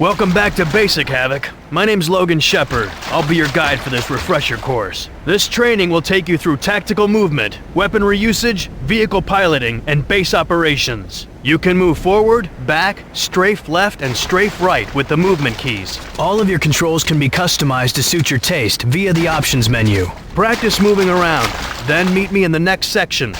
Welcome back to Basic Havoc. My name's Logan Shepard. I'll be your guide for this refresher course. This training will take you through tactical movement, weaponry usage, vehicle piloting, and base operations. You can move forward, back, strafe left, and strafe right with the movement keys. All of your controls can be customized to suit your taste via the options menu. Practice moving around, then meet me in the next section.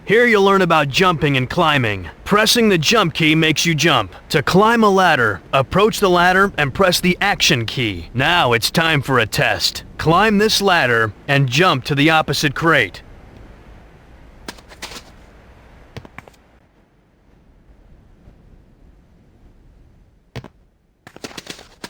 Here you'll learn about jumping and climbing. Pressing the jump key makes you jump. To climb a ladder, approach the ladder and press the action key. Now it's time for a test. Climb this ladder and jump to the opposite crate.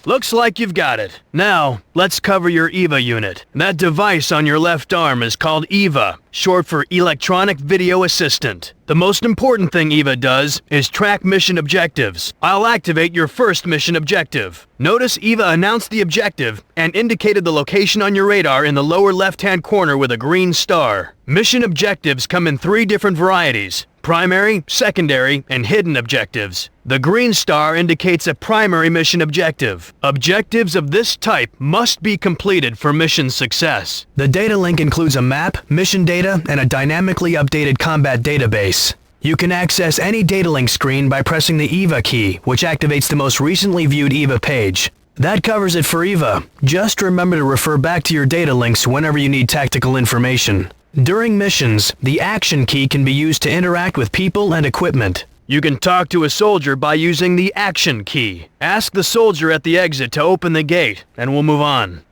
Looks like you've got it. Now, let's cover your EVA unit. That device on your left arm is called EVA, short for Electronic Video Assistant. The most important thing EVA does is track mission objectives. I'll activate your first mission objective. Notice EVA announced the objective and indicated the location on your radar in the lower left-hand corner with a green star. Mission objectives come in 3 different varieties: primary, secondary, and hidden objectives. The green star indicates a primary mission objective. Objectives of this type must be completed for mission success. The data link includes a map, mission data, and a dynamically updated combat database. You can access any data link screen by pressing the EVA key, which activates the most recently viewed EVA page. That covers it for EVA. Just remember to refer back to your data links whenever you need tactical information. During missions, the action key can be used to interact with people and equipment. You can talk to a soldier by using the action key. Ask the soldier at the exit to open the gate, and we'll move on.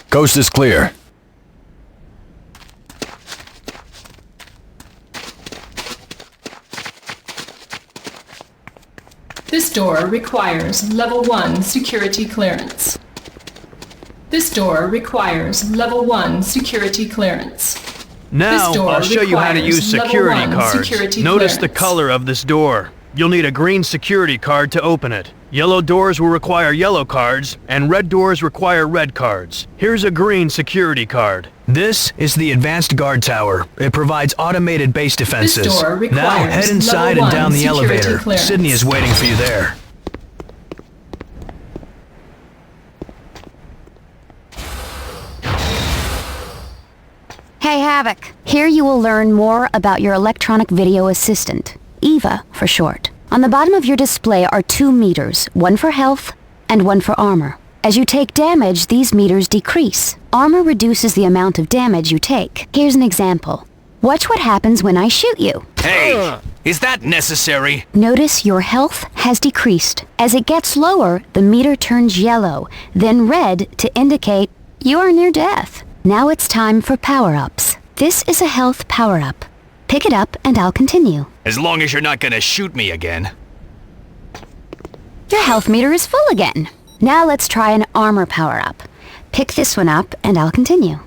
Coast is clear. This door requires Level 1 security clearance. This door requires Level 1 security clearance. Now, I'll show you how to use security cards. Notice the clearance. color of this door. You'll need a green security card to open it. Yellow doors will require yellow cards, and red doors require red cards. Here's a green security card. This is the Advanced Guard Tower. It provides automated base defenses. This door requires now head inside Level and down 1 the security elevator. clearance. Sydney is waiting for you there. Hey Havoc, here you will learn more about your electronic video assistant, EVA for short. On the bottom of your display are 2 meters, one for health and one for armor. As you take damage, these meters decrease. Armor reduces the amount of damage you take. Here's an example. Watch what happens when I shoot you. Hey, is that necessary? Notice your health has decreased. As it gets lower, the meter turns yellow, then red to indicate you are near death. Now it's time for power-ups. This is a health power-up. Pick it up and I'll continue. As long as you're not gonna shoot me again. Your health meter is full again. Now let's try an armor power-up. Pick this one up and I'll continue.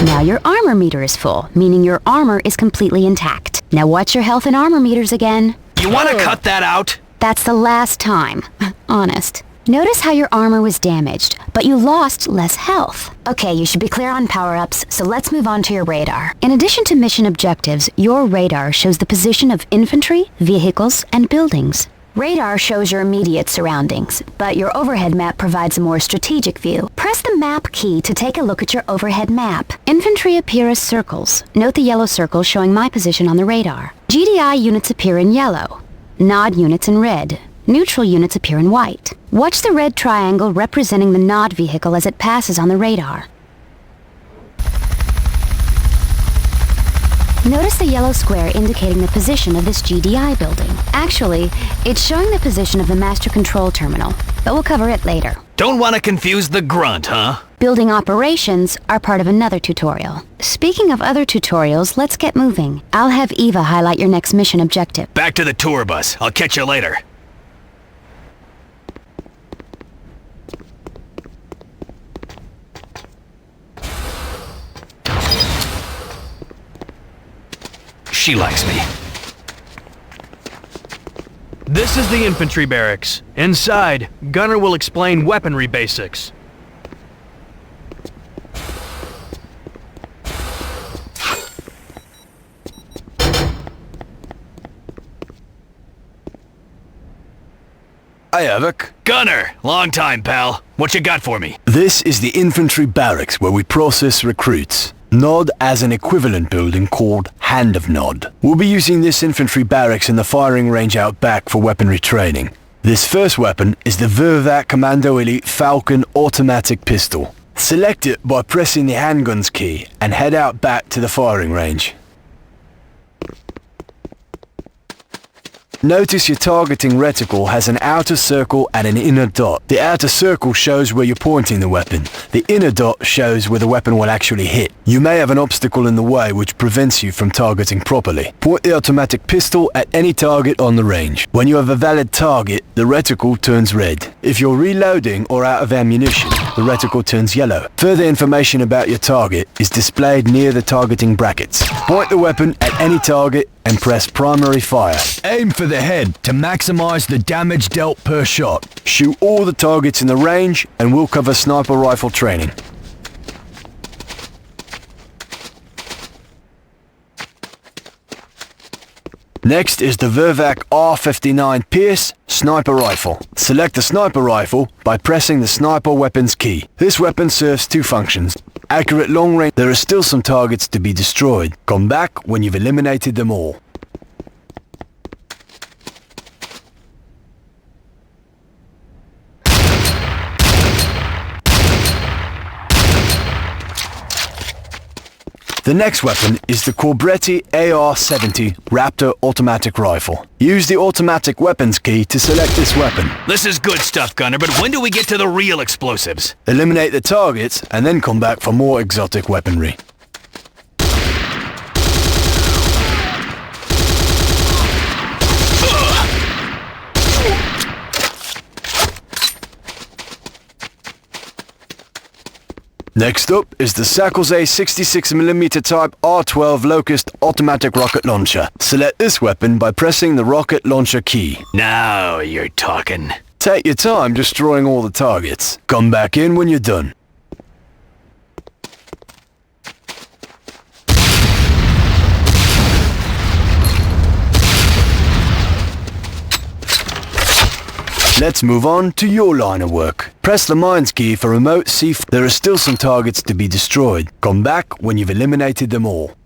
Now your armor meter is full, meaning your armor is completely intact. Now watch your health and armor meters again. You wanna cut that out? That's the last time. Honest. Notice how your armor was damaged, but you lost less health. Okay, you should be clear on power-ups, so let's move on to your radar. In addition to mission objectives, your radar shows the position of infantry, vehicles, and buildings. Radar shows your immediate surroundings, but your overhead map provides a more strategic view. Press the map key to take a look at your overhead map. Infantry appear as circles. Note the yellow circle showing my position on the radar. GDI units appear in yellow. Nod units in red. Neutral units appear in white. Watch the red triangle representing the nod vehicle as it passes on the radar. Notice the yellow square indicating the position of this GDI building. Actually, it's showing the position of the master control terminal, but we'll cover it later. Don't wanna confuse the grunt, huh? Building operations are part of another tutorial. Speaking of other tutorials, let's get moving. I'll have Eva highlight your next mission objective. Back to the tour bus. I'll catch you later. She likes me. This is the infantry barracks. Inside, Gunner will explain weaponry basics. Hey, Avik. Gunner! Long time, pal. What you got for me? This is the infantry barracks where we process recruits. Nod has an equivalent building called Hand of Nod. We'll be using this infantry barracks in the firing range out back for weaponry training. This first weapon is the Vervac Commando Elite Falcon automatic pistol. Select it by pressing the handguns key and head out back to the firing range. Notice your targeting reticle has an outer circle and an inner dot. The outer circle shows where you're pointing the weapon. The inner dot shows where the weapon will actually hit. You may have an obstacle in the way which prevents you from targeting properly. Point the automatic pistol at any target on the range. When you have a valid target, the reticle turns red. If you're reloading or out of ammunition, the reticle turns yellow. Further information about your target is displayed near the targeting brackets. Point the weapon at any target and press primary fire. Aim for the head to maximize the damage dealt per shot. Shoot all the targets in the range and we'll cover sniper rifle training. Next is the Vervac R59 Pierce sniper rifle. Select the sniper rifle by pressing the sniper weapons key. This weapon serves two functions. Accurate long range. There are still some targets to be destroyed. Come back when you've eliminated them all. The next weapon is the Corbretti AR-70 Raptor automatic rifle. Use the automatic weapons key to select this weapon. This is good stuff, Gunner, but when do we get to the real explosives? Eliminate the targets and then come back for more exotic weaponry. Next up is the Sakoze 66mm type R12 Locust automatic rocket launcher. Select this weapon by pressing the rocket launcher key. Now you're talking. Take your time destroying all the targets. Come back in when you're done. Let's move on to your line of work. Press the mines key for remote C4. There are still some targets to be destroyed. Come back when you've eliminated them all.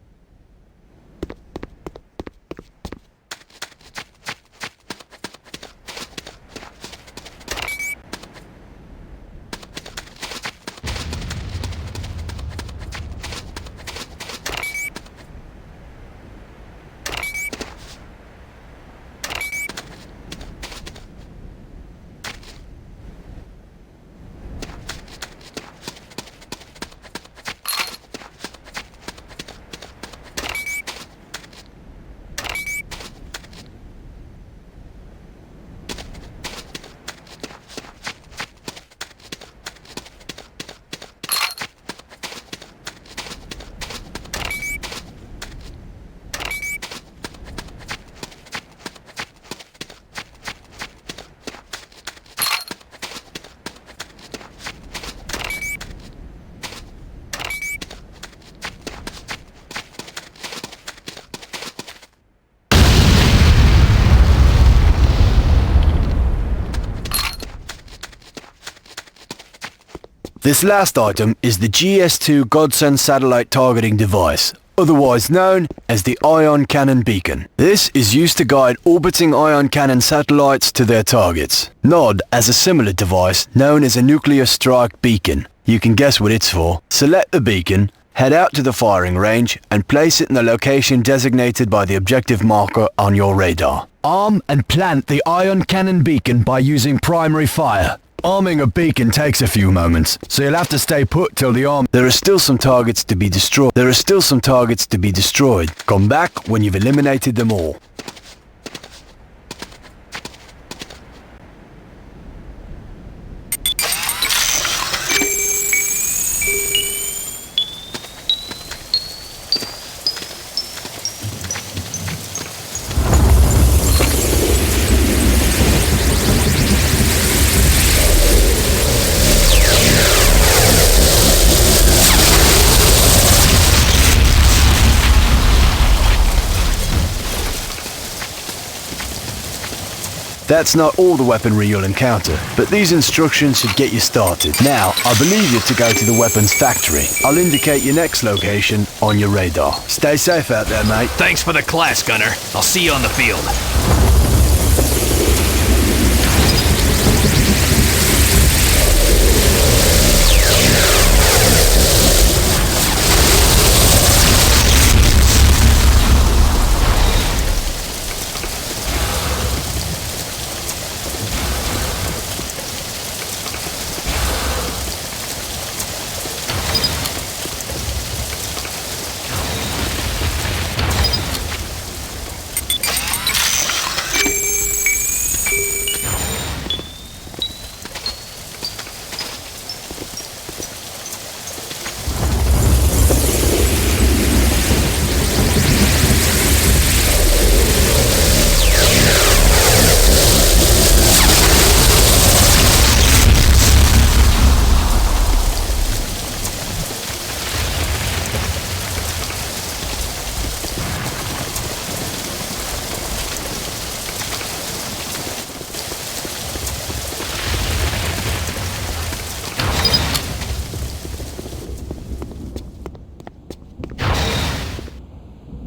This last item is the GS2 Godsend satellite targeting device, otherwise known as the ion cannon beacon. This is used to guide orbiting ion cannon satellites to their targets. Nod has a similar device known as a nuclear strike beacon. You can guess what it's for. Select the beacon, head out to the firing range, and place it in the location designated by the objective marker on your radar. Arm and plant the ion cannon beacon by using primary fire. Arming a beacon takes a few moments, so you'll have to stay put till the arm. There are still some targets to be destroyed. Come back when you've eliminated them all. That's not all the weaponry you'll encounter, but these instructions should get you started. Now, I believe you to go to the weapons factory. I'll indicate your next location on your radar. Stay safe out there, mate. Thanks for the class, Gunner. I'll see you on the field.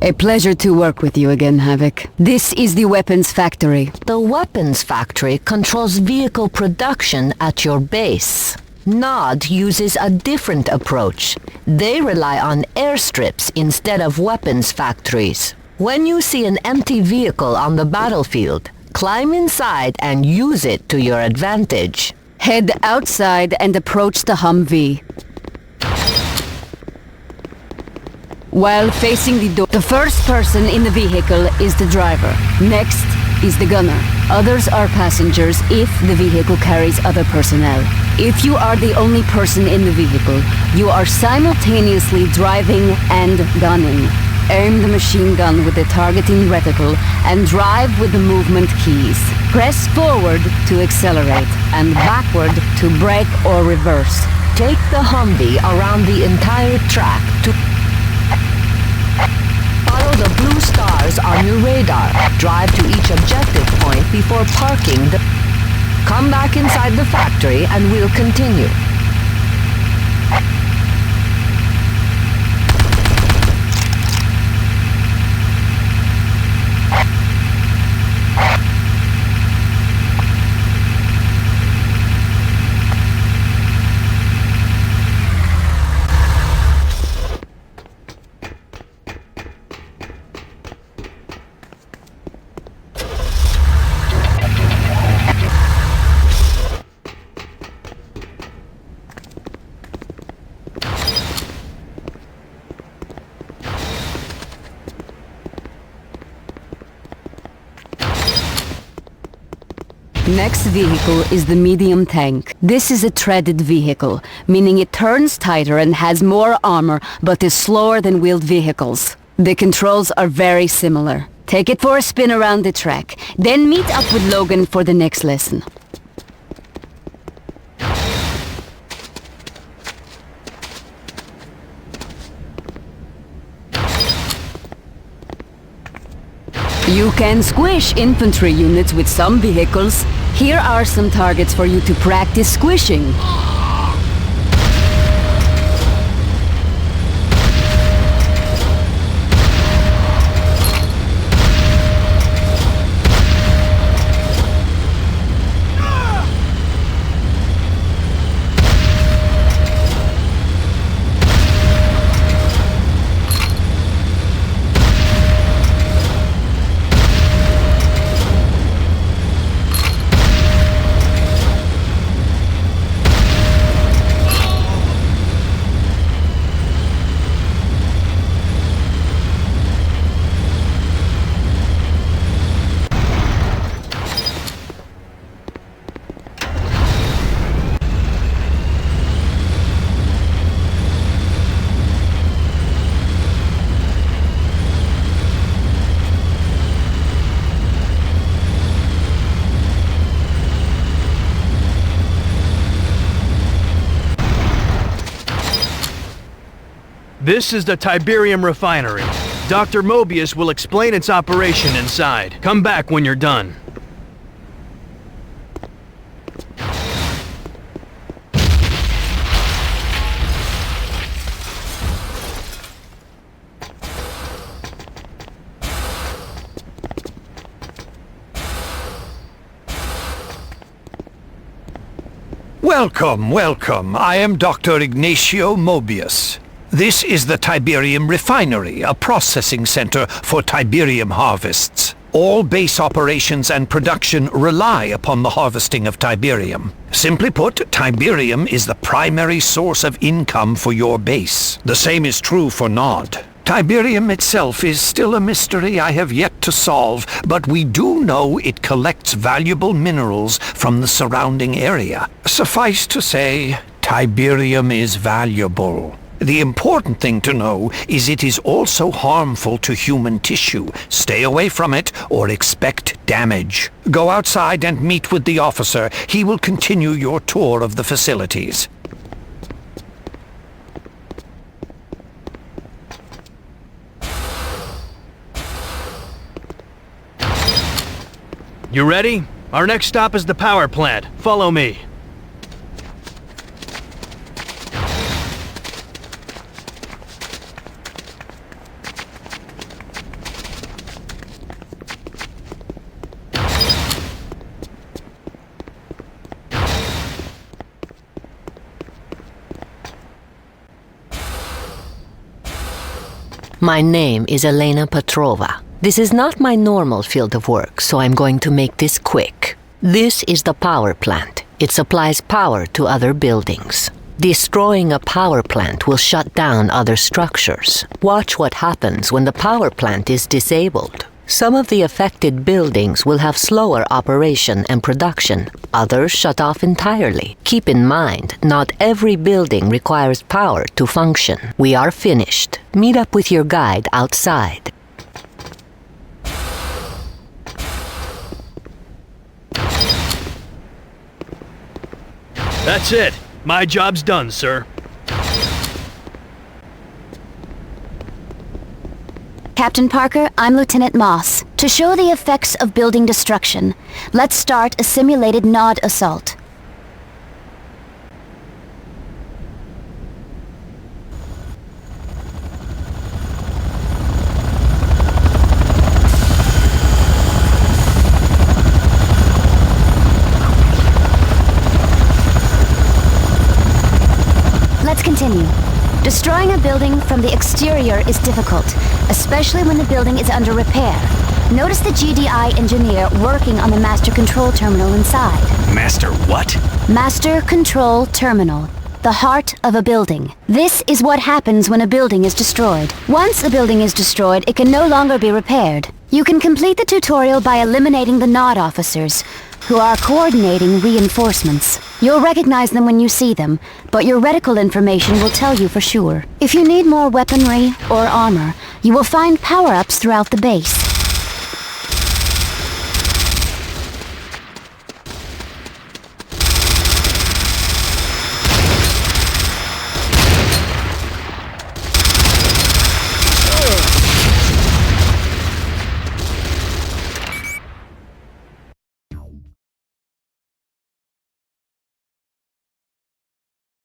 A pleasure to work with you again, Havoc. This is the weapons factory. The weapons factory controls vehicle production at your base. NOD uses a different approach. They rely on airstrips instead of weapons factories. When you see an empty vehicle on the battlefield, climb inside and use it to your advantage. Head outside and approach the Humvee. While facing the door, the first person in the vehicle is the driver. Next is the gunner. Others are passengers if the vehicle carries other personnel. If you are the only person in the vehicle, you are simultaneously driving and gunning. Aim the machine gun with the targeting reticle and drive with the movement keys. Press forward to accelerate and backward to brake or reverse. Take the Humvee around the entire track to follow the blue stars on your radar. Drive to each objective point before parking the... Come back inside the factory and we'll continue. Next vehicle is the medium tank. This is a treaded vehicle, meaning it turns tighter and has more armor, but is slower than wheeled vehicles. The controls are very similar. Take it for a spin around the track, then meet up with Logan for the next lesson. You can squish infantry units with some vehicles. Here are some targets for you to practice squishing. This is the Tiberium refinery. Dr. Mobius will explain its operation inside. Come back when you're done. Welcome, welcome. I am Dr. Ignacio Mobius. This is the Tiberium refinery, a processing center for Tiberium harvests. All base operations and production rely upon the harvesting of Tiberium. Simply put, Tiberium is the primary source of income for your base. The same is true for Nod. Tiberium itself is still a mystery I have yet to solve, but we do know it collects valuable minerals from the surrounding area. Suffice to say, Tiberium is valuable. The important thing to know is it is also harmful to human tissue. Stay away from it or expect damage. Go outside and meet with the officer. He will continue your tour of the facilities. You ready? Our next stop is the power plant. Follow me. My name is Elena Petrova. This is not my normal field of work, so I'm going to make this quick. This is the power plant. It supplies power to other buildings. Destroying a power plant will shut down other structures. Watch what happens when the power plant is disabled. Some of the affected buildings will have slower operation and production. Others shut off entirely. Keep in mind, not every building requires power to function. We are finished. Meet up with your guide outside. That's it. My job's done, sir. Captain Parker, I'm Lieutenant Moss. To show the effects of building destruction, let's start a simulated Nod assault. Let's continue. Destroying a building from the exterior is difficult, especially when the building is under repair. Notice the GDI engineer working on the master control terminal inside. Master what? Master Control Terminal, the heart of a building. This is what happens when a building is destroyed. Once a building is destroyed, it can no longer be repaired. You can complete the tutorial by eliminating the Nod officers, who are coordinating reinforcements. You'll recognize them when you see them, but your reticle information will tell you for sure. If you need more weaponry or armor, you will find power-ups throughout the base.